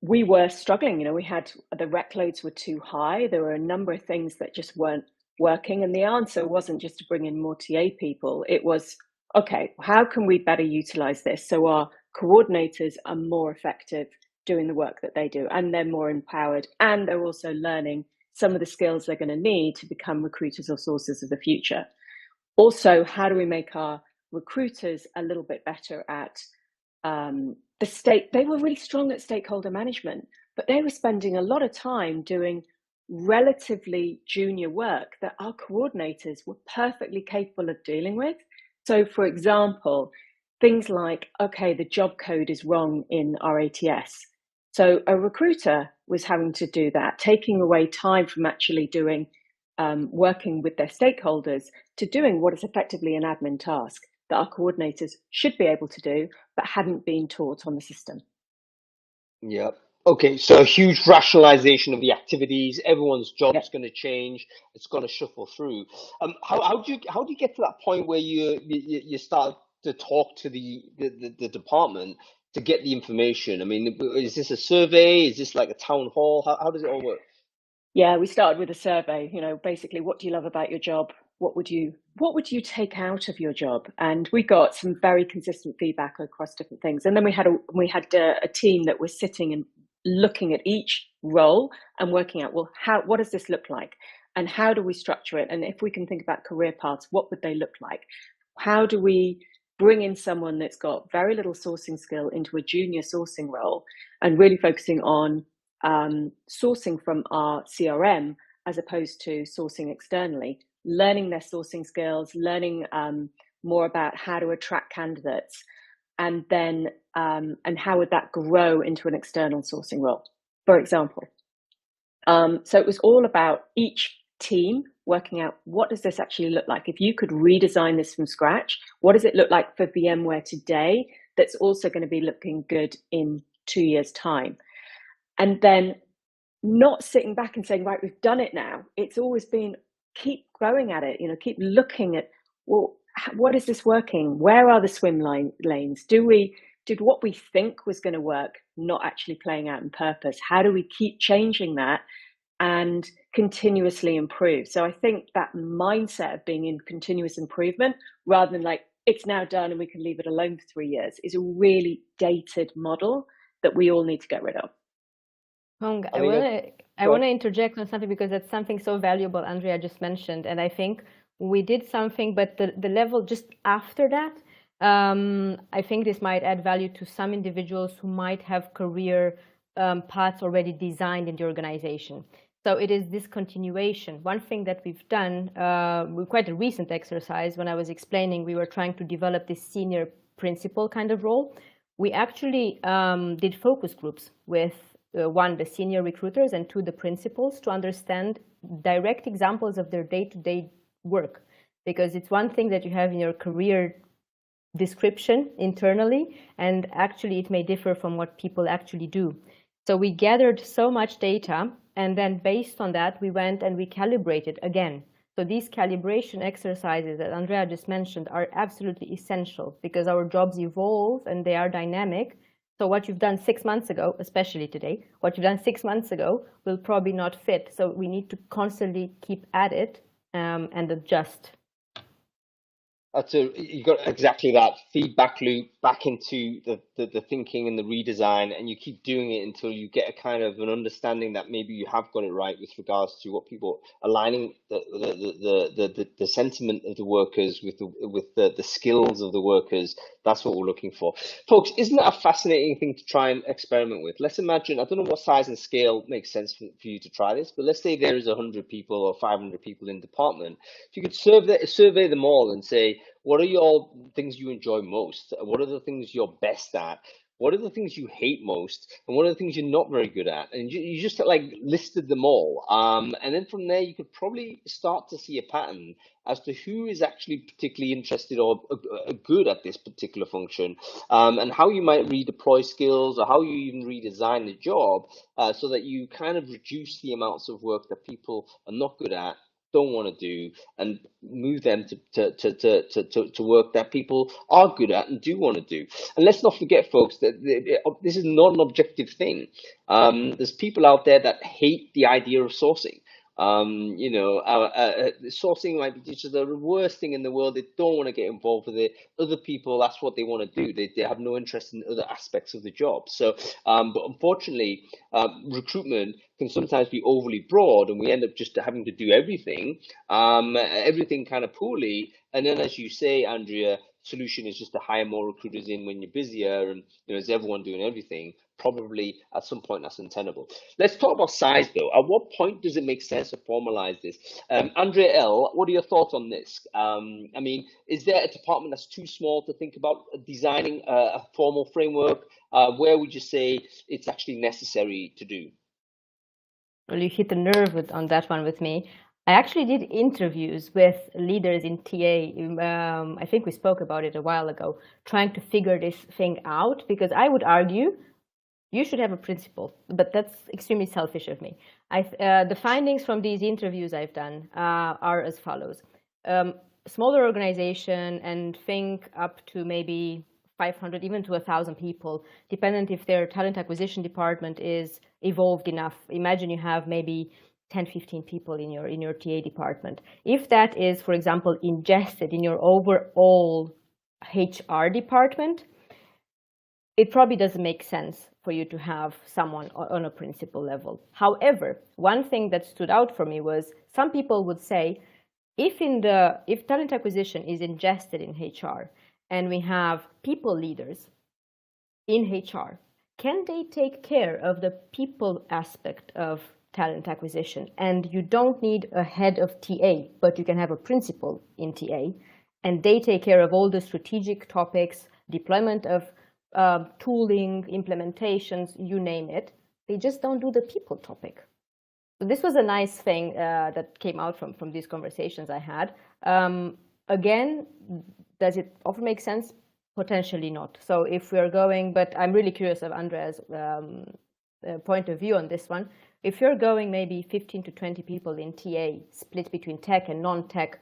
we were struggling. You know, we had the rec loads were too high. There were a number of things that just weren't working, and the answer wasn't just to bring in more TA people. It was, okay, how can we better utilize this so our coordinators are more effective doing the work that they do, and they're more empowered, and they're also learning some of the skills they're going to need to become recruiters or sources of the future. Also, how do we make our recruiters a little bit better at they were really strong at stakeholder management, but they were spending a lot of time doing relatively junior work that our coordinators were perfectly capable of dealing with. So, for example, things like, okay, the job code is wrong in our ATS. So a recruiter was having to do that, taking away time from actually doing working with their stakeholders to doing what is effectively an admin task that our coordinators should be able to do, but hadn't been taught on the system. Yep. Okay, so a huge rationalization of the activities. Everyone's job's going to change. It's going to shuffle through. How do you get to that point where you start to talk to the department to get the information? I mean, is this a survey? Is this like a town hall? How does it all work? Yeah, we started with a survey. You know, basically, what do you love about your job? What would you take out of your job? And we got some very consistent feedback across different things. And then we had a team that was sitting and looking at each role and working out, well, what does this look like, and how do we structure it? And if we can think about career paths, what would they look like? How do we bring in someone that's got very little sourcing skill into a junior sourcing role and really focusing on sourcing from our CRM as opposed to sourcing externally, learning their sourcing skills, learning more about how to attract candidates, and then and how would that grow into an external sourcing role, for example. So it was all about each team working out, what does this actually look like? If you could redesign this from scratch, what does it look like for VMware today that's also going to be looking good in 2 years' time? And then not sitting back and saying, right, we've done it now. It's always been keep growing at it, keep looking at, well, what is this working? Where are the swim lanes? Did what we think was going to work not actually playing out in purpose? How do we keep changing that and continuously improve? So I think that mindset of being in continuous improvement rather than like, it's now done and we can leave it alone for 3 years is a really dated model that we all need to get rid of. Hong, I want to interject on something because that's something so valuable Andrea just mentioned. And I think we did something, but the level just after that, I think this might add value to some individuals who might have career paths already designed in the organization. So it is this continuation. One thing that we've done, quite a recent exercise, when I was explaining, we were trying to develop this senior principal kind of role. We actually did focus groups with one, the senior recruiters, and two, the principals, to understand direct examples of their day-to-day work. Because it's one thing that you have in your career description internally, and actually it may differ from what people actually do. So we gathered so much data, and then based on that, we went and we calibrated again. So these calibration exercises that Andrea just mentioned are absolutely essential because our jobs evolve and they are dynamic. So what you've done 6 months ago, especially today, what you've done 6 months ago will probably not fit. So we need to constantly keep at it and adjust. You got exactly that feedback loop back into the thinking and the redesign, and you keep doing it until you get a kind of an understanding that maybe you have got it right with regards to what people aligning the sentiment of the workers with the skills of the workers. That's what we're looking for, folks. Isn't that a fascinating thing to try and experiment with? Let's imagine, I don't know what size and scale makes sense for you to try this, but let's say there is 100 people or 500 people in department. If you could survey them all and say, what are your things you enjoy most? What are the things you're best at? What are the things you hate most? And what are the things you're not very good at? And you just like listed them all. And then from there, you could probably start to see a pattern as to who is actually particularly interested or good at this particular function, and how you might redeploy skills or how you even redesign the job so that you kind of reduce the amounts of work that people are not good at, don't want to do, and move them to work that people are good at and do want to do. And let's not forget, folks, that this is not an objective thing. There's people out there that hate the idea of sourcing. Sourcing might be just the worst thing in the world. They don't want to get involved with it. Other people, that's what they want to do. They have no interest in other aspects of the job. So, but unfortunately, recruitment can sometimes be overly broad, and we end up just having to do everything kind of poorly. And then, as you say, Andrea, solution is just to hire more recruiters in when you're busier, and is everyone doing everything? Probably at some point that's untenable. Let's talk about size though. At what point does it make sense to formalize this? Andrea L., what are your thoughts on this? I mean, is there a department that's too small to think about designing a formal framework? Where would you say it's actually necessary to do? Well, you hit the nerve on that one with me. I actually did interviews with leaders in TA. I think we spoke about it a while ago, trying to figure this thing out, because I would argue you should have a principal, but that's extremely selfish of me. The findings from these interviews I've done are as follows. Smaller organization, and think up to maybe 500, even to 1,000 people, dependent if their talent acquisition department is evolved enough. Imagine you have maybe 10, 15 people in your TA department. If that is, for example, ingested in your overall HR department, it probably doesn't make sense for you to have someone on a principal level. However, one thing that stood out for me was some people would say, if talent acquisition is ingested in HR and we have people leaders in HR, can they take care of the people aspect of talent acquisition? And you don't need a head of TA, but you can have a principal in TA, and they take care of all the strategic topics, deployment of tooling, implementations, you name it. They just don't do the people topic. So this was a nice thing that came out from these conversations I had. Again, does it often make sense? Potentially not. So if we're going, but I'm really curious of Andrea's point of view on this one. if you're going maybe 15 to 20 people in TA, split between tech and non-tech,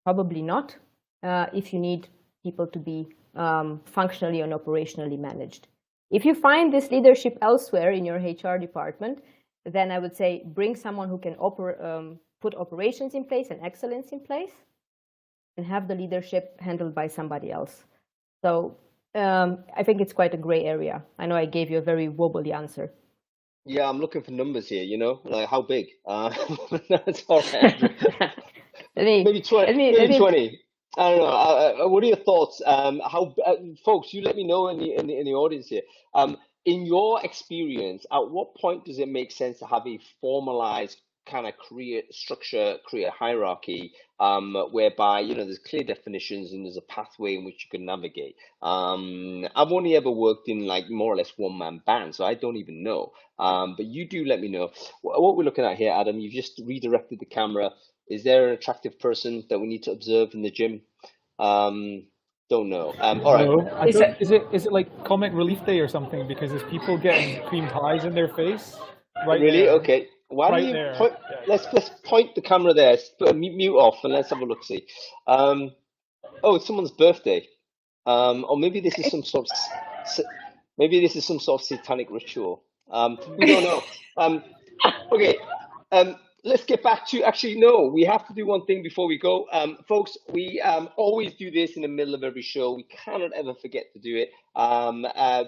probably not, if you need people to be functionally and operationally managed. If you find this leadership elsewhere in your HR department, then I would say bring someone who can put operations in place and excellence in place, and have the leadership handled by somebody else. So I think it's quite a gray area. I know I gave you a very wobbly answer. Yeah, I'm looking for numbers here, like how big? That's all right. Maybe 20, maybe 20. I don't know. What are your thoughts? Folks, you let me know in the audience here. In your experience, at what point does it make sense to have a formalized kind of career structure, career hierarchy, whereby there's clear definitions and there's a pathway in which you can navigate? I've only ever worked in like more or less one-man band, so I don't even know. But you do let me know. What we're looking at here, Adam, you've just redirected the camera. Is there an attractive person that we need to observe in the gym? Don't know. All right. No, is it like Comic Relief Day or something? Because there's people getting cream pies in their face. Right. Really? There. Okay. Why right don't you there. point? Yeah. Let's point the camera there. Mute off and let's have a look. See. Oh, it's someone's birthday. Or maybe this is some sort of satanic ritual. We don't know. Okay. Let's get back to, actually, no, we have to do one thing before we go. Folks, we always do this in the middle of every show. We cannot ever forget to do it.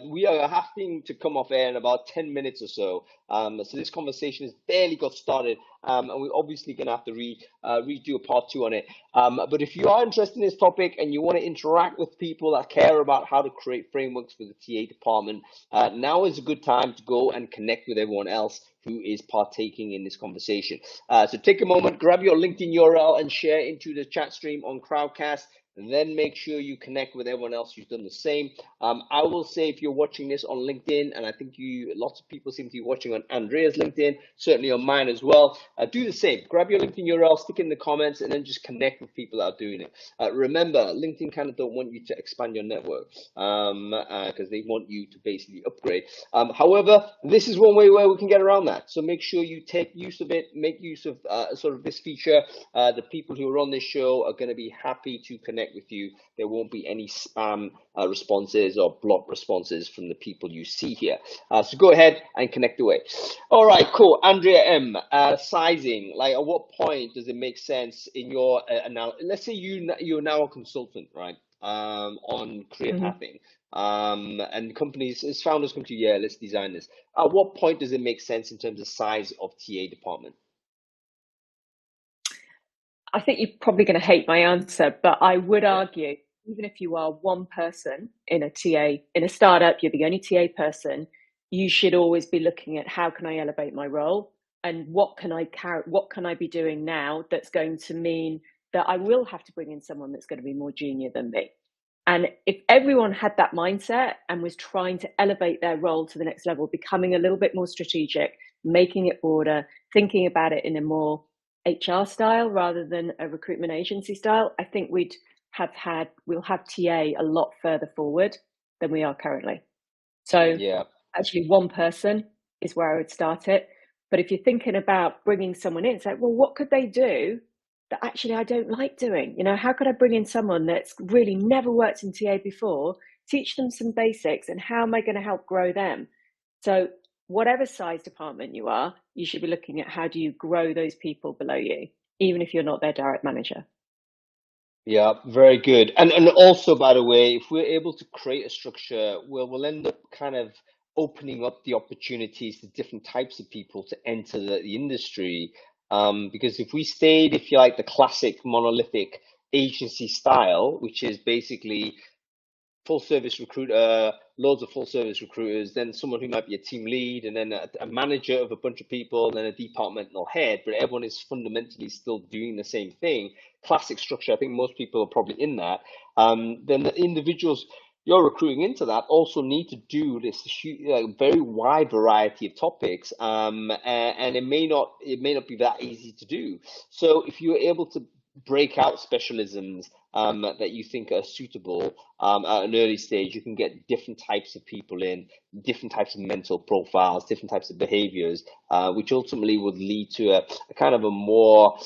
We are having to come off air in about 10 minutes or so. So this conversation has barely got started. And we're obviously going to have to redo a part 2 on it. But if you are interested in this topic and you want to interact with people that care about how to create frameworks for the TA department, now is a good time to go and connect with everyone else who is partaking in this conversation. So take a moment, grab your LinkedIn URL and share into the chat stream on Crowdcast. And then make sure you connect with everyone else who's done the same. I will say, if you're watching this on LinkedIn, and I think lots of people seem to be watching on Andrea's LinkedIn, certainly on mine as well, do the same. Grab your LinkedIn URL, stick it in the comments, and then just connect with people that are doing it. Remember, LinkedIn kind of don't want you to expand your network because they want you to basically upgrade. However, this is one way where we can get around that. So make sure you take use of it, make use of sort of this feature. The people who are on this show are going to be happy to connect with you. There won't be any spam responses or block responses from the people you see here. So go ahead and connect away. All right, cool. Andrea M, sizing, like at what point does it make sense in your analysis? Let's say you're now a consultant, right, on career pathing. And companies, as founders come to you, yeah, let's design this. At what point does it make sense in terms of size of TA department? I think you're probably going to hate my answer, but I would argue, even if you are one person in a TA, in a startup, you're the only TA person, you should always be looking at how can I elevate my role and what can I be doing now that's going to mean that I will have to bring in someone that's going to be more junior than me. And if everyone had that mindset and was trying to elevate their role to the next level, becoming a little bit more strategic, making it broader, thinking about it in a more HR style rather than a recruitment agency style, I think we'll have TA a lot further forward than we are currently. So actually one person is where I would start it. But if you're thinking about bringing someone in, it's like, well, what could they do that actually I don't like doing? How could I bring in someone that's really never worked in TA before, teach them some basics, and how am I going to help grow them? So whatever size department you are, you should be looking at how do you grow those people below you, even if you're not their direct manager. Yeah, very good. And also, by the way, if we're able to create a structure, we'll end up kind of opening up the opportunities to different types of people to enter the industry. Because if we stayed, if you like, the classic monolithic agency style, which is basically full service recruiter, loads of full service recruiters, then someone who might be a team lead, and then a manager of a bunch of people, and then a departmental head, but everyone is fundamentally still doing the same thing. Classic structure. I think most people are probably in that. Then the individuals you're recruiting into that also need to do this very wide variety of topics, and it may not be that easy to do. So if you're able to breakout specialisms that you think are suitable at an early stage. You can get different types of people in, different types of mental profiles, different types of behaviors, which ultimately would lead to a kind of a more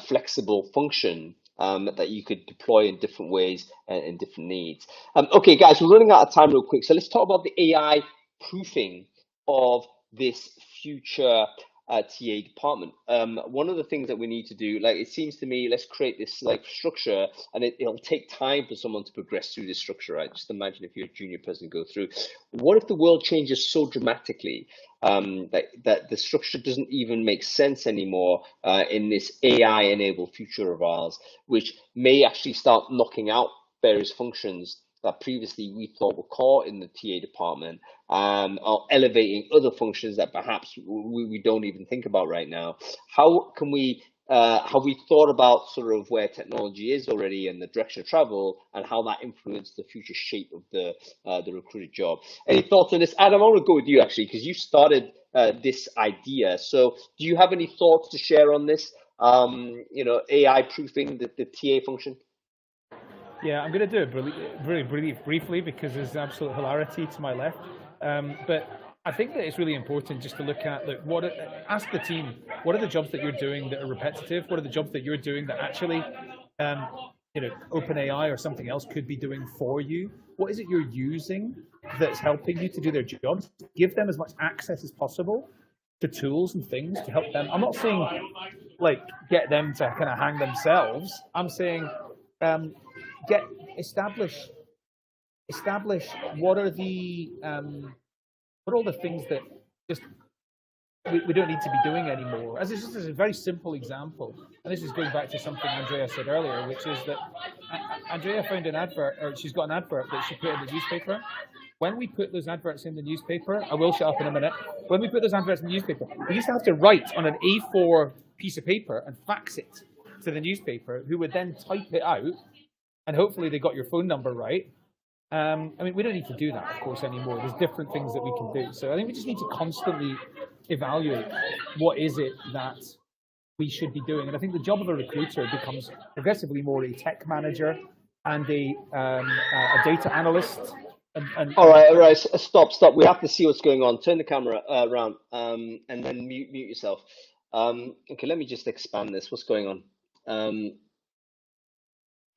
flexible function that you could deploy in different ways and different needs. Okay, guys, we're running out of time real quick. So let's talk about the AI proofing of this future TA department. One of the things that we need to do, like it seems to me, let's create this like structure, and it'll take time for someone to progress through this structure, right? Just imagine if you're a junior person go through. What if the world changes so dramatically that the structure doesn't even make sense anymore in this AI-enabled future of ours, which may actually start knocking out various functions that previously we thought were core in the TA department, or elevating other functions that perhaps we don't even think about right now. How can we have we thought about sort of where technology is already and the direction of travel, and how that influenced the future shape of the recruiter job? Any thoughts on this? Adam, I want to go with you actually, because you started this idea. So do you have any thoughts to share on this? AI proofing the TA function? Yeah, I'm going to do it really briefly because there's absolute hilarity to my left. But I think that it's really important just to look at ask the team, what are the jobs that you're doing that are repetitive? What are the jobs that you're doing that actually, OpenAI or something else could be doing for you? What is it you're using that's helping you to do their jobs? Give them as much access as possible to tools and things to help them. I'm not saying like get them to kind of hang themselves. I'm saying establish what are all the things that just we don't need to be doing anymore. As just as a very simple example, and this is going back to something Andrea said earlier, which is that Andrea found an advert, or she's got an advert that she put in the newspaper. When we put those adverts in the newspaper, I will shut up in a minute. When we put those adverts in the newspaper, we used to have to write on an A4 piece of paper and fax it to the newspaper, who would then type it out, and hopefully they got your phone number right. We don't need to do that, of course, anymore. There's different things that we can do. So I think we just need to constantly evaluate what is it that we should be doing. And I think the job of a recruiter becomes progressively more a tech manager and a data analyst. All right, stop. We have to see what's going on. Turn the camera around and then mute yourself. Okay, let me just expand this. What's going on?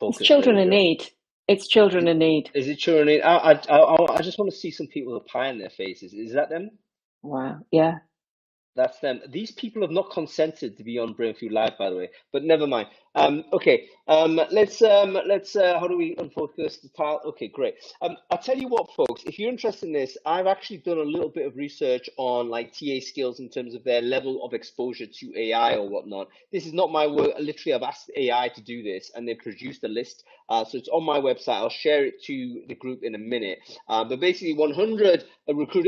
It's children in need. It's children in need. Is it children in need? I just want to see some people with a pie in their faces. Is that them? Wow. Yeah. That's them. These people have not consented to be on Brainfood Live, by the way, but never mind. Okay, let's how do we unfocus the tile? Okay, great. I'll tell you what, folks, if you're interested in this, I've actually done a little bit of research on like TA skills in terms of their level of exposure to AI or whatnot. This is not my work. Literally, I've asked AI to do this, and they produced a list. So it's on my website. I'll share it to the group in a minute. But basically 100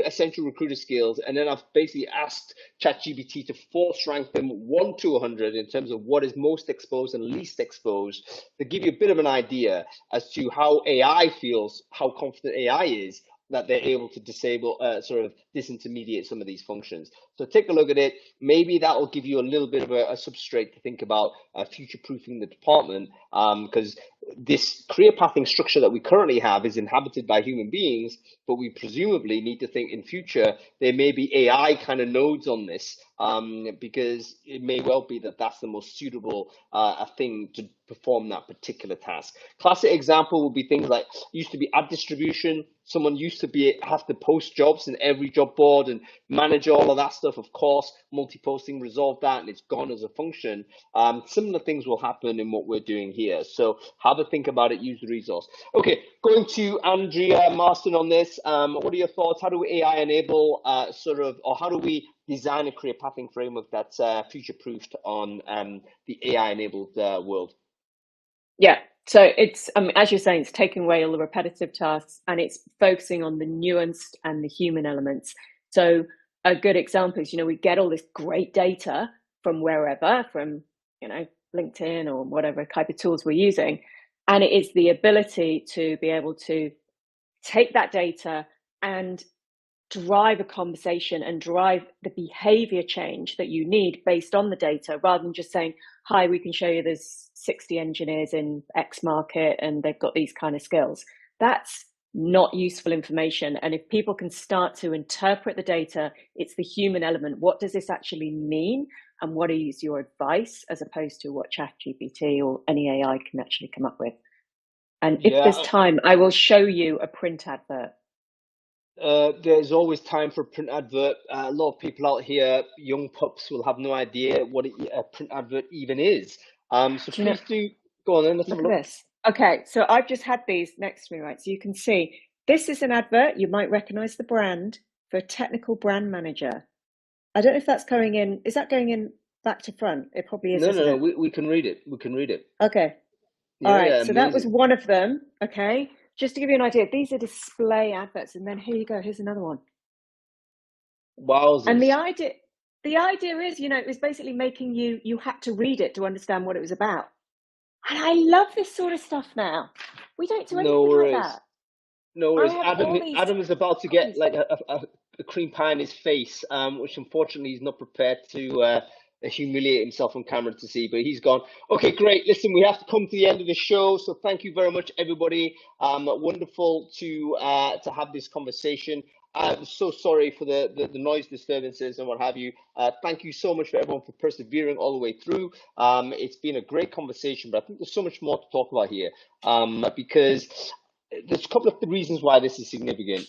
essential recruiter skills, and then I've basically asked ChatGPT to force rank them 1 to 100 in terms of what is most exposed and least exposed, to give you a bit of an idea as to how AI feels, how confident AI is that they're able to disable, sort of disintermediate some of these functions. So take a look at it. Maybe that will give you a little bit of a substrate to think about future-proofing the department, because this career pathing structure that we currently have is inhabited by human beings, but we presumably need to think in future there may be AI kind of nodes on this, because it may well be that that's the most suitable thing to perform that particular task. Classic example would be things like used to be ad distribution. Someone used to have to post jobs in every job board and manage all of that stuff. Of course, multi-posting resolved that, and it's gone as a function. Similar things will happen in what we're doing here. So have a think about it, use the resource. Okay, going to Andrea Marston on this. What are your thoughts? How do we AI enable or how do we design a career pathing framework that's future-proofed on the AI-enabled world? Yeah, so it's, as you're saying, it's taking away all the repetitive tasks and it's focusing on the nuanced and the human elements. So a good example is, we get all this great data from wherever, from, LinkedIn or whatever type of tools we're using. And it is the ability to be able to take that data and drive a conversation and drive the behavior change that you need based on the data, rather than just saying, hi, we can show you there's 60 engineers in X market and they've got these kind of skills. That's not useful information. And if people can start to interpret the data, it's the human element. What does this actually mean? And what is your advice, as opposed to what ChatGPT or any AI can actually come up with? And if there's time, I will show you a print advert. There's always time for a print advert. A lot of people out here, young pups, will have no idea what a print advert even is. So please do go on then. Let's have a look. At this. Okay, so I've just had these next to me, right? So you can see this is an advert. You might recognize the brand for a technical brand manager. I don't know if that's going in. Is that going in back to front? It probably is. No. We can read it. We can read it. Okay. All right. So that was one of them. Okay. Just to give you an idea, these are display adverts, and then here you go. Here's another one. Wowzers. And the idea is, it was basically making you had to read it to understand what it was about. And I love this sort of stuff now. We don't do anything like that. No worries. Adam is about to get like a cream pie in his face, which unfortunately he's not prepared to humiliate himself on camera to see, but he's gone. Okay, great. Listen, we have to come to the end of the show, so thank you very much, everybody. Wonderful to have this conversation. I'm so sorry for the noise disturbances and what have you. Thank you so much for everyone for persevering all the way through. It's been a great conversation, but I think there's so much more to talk about here, because there's a couple of reasons why this is significant.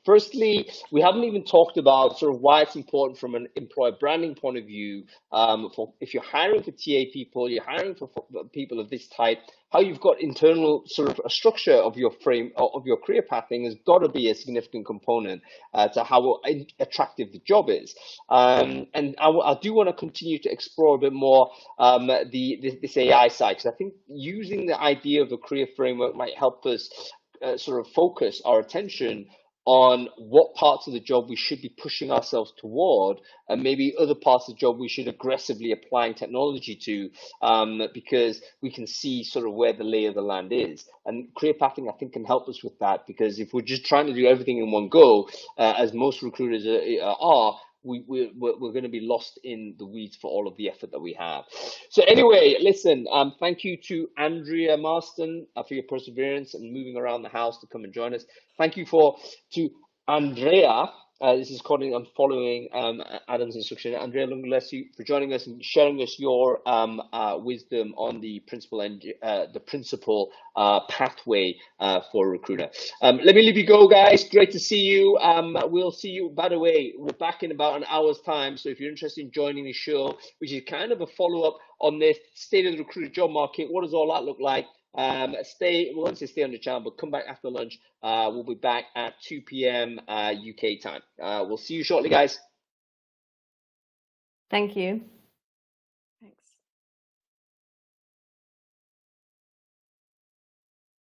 Firstly, we haven't even talked about sort of why it's important from an employer branding point of view. For if you're hiring for TA people, you're hiring for people of this type, how you've got internal sort of a structure of your frame of your career pathing has got to be a significant component to how attractive the job is. And I do want to continue to explore a bit more this AI side, because I think using the idea of a career framework might help us sort of focus our attention on what parts of the job we should be pushing ourselves toward, and maybe other parts of the job we should aggressively applying technology to, because we can see sort of where the lay of the land is. And career pathing, I think, can help us with that, because if we're just trying to do everything in one go, as most recruiters are, we're going to be lost in the weeds for all of the effort that we have. So anyway, listen, thank you to Andrea Marston for your perseverance and moving around the house to come and join us. Thank you to Andrea. This is calling and following Adam's instruction. Andrea Lungalessi, for joining us and sharing us your wisdom on the principal pathway for a recruiter. Let me leave you go, guys. Great to see you. We'll see you. By the way, we're back in about an hour's time. So if you're interested in joining the show, which is kind of a follow-up on this state of the recruiter job market, what does all that look like? We won't say stay on the channel, but come back after lunch. We'll be back at 2 p.m. UK time. We'll see you shortly, guys. Thank you. Thanks.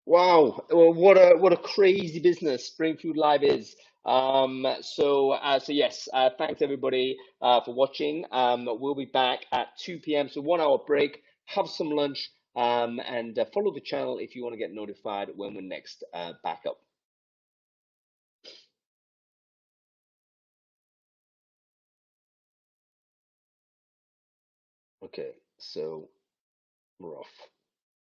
Wow, what a crazy business Spring Food Live is. So yes, thanks everybody for watching. We'll be back at 2 p.m. So 1 hour break. Have some lunch. And follow the channel if you want to get notified when we're next back up. Okay, so we're off.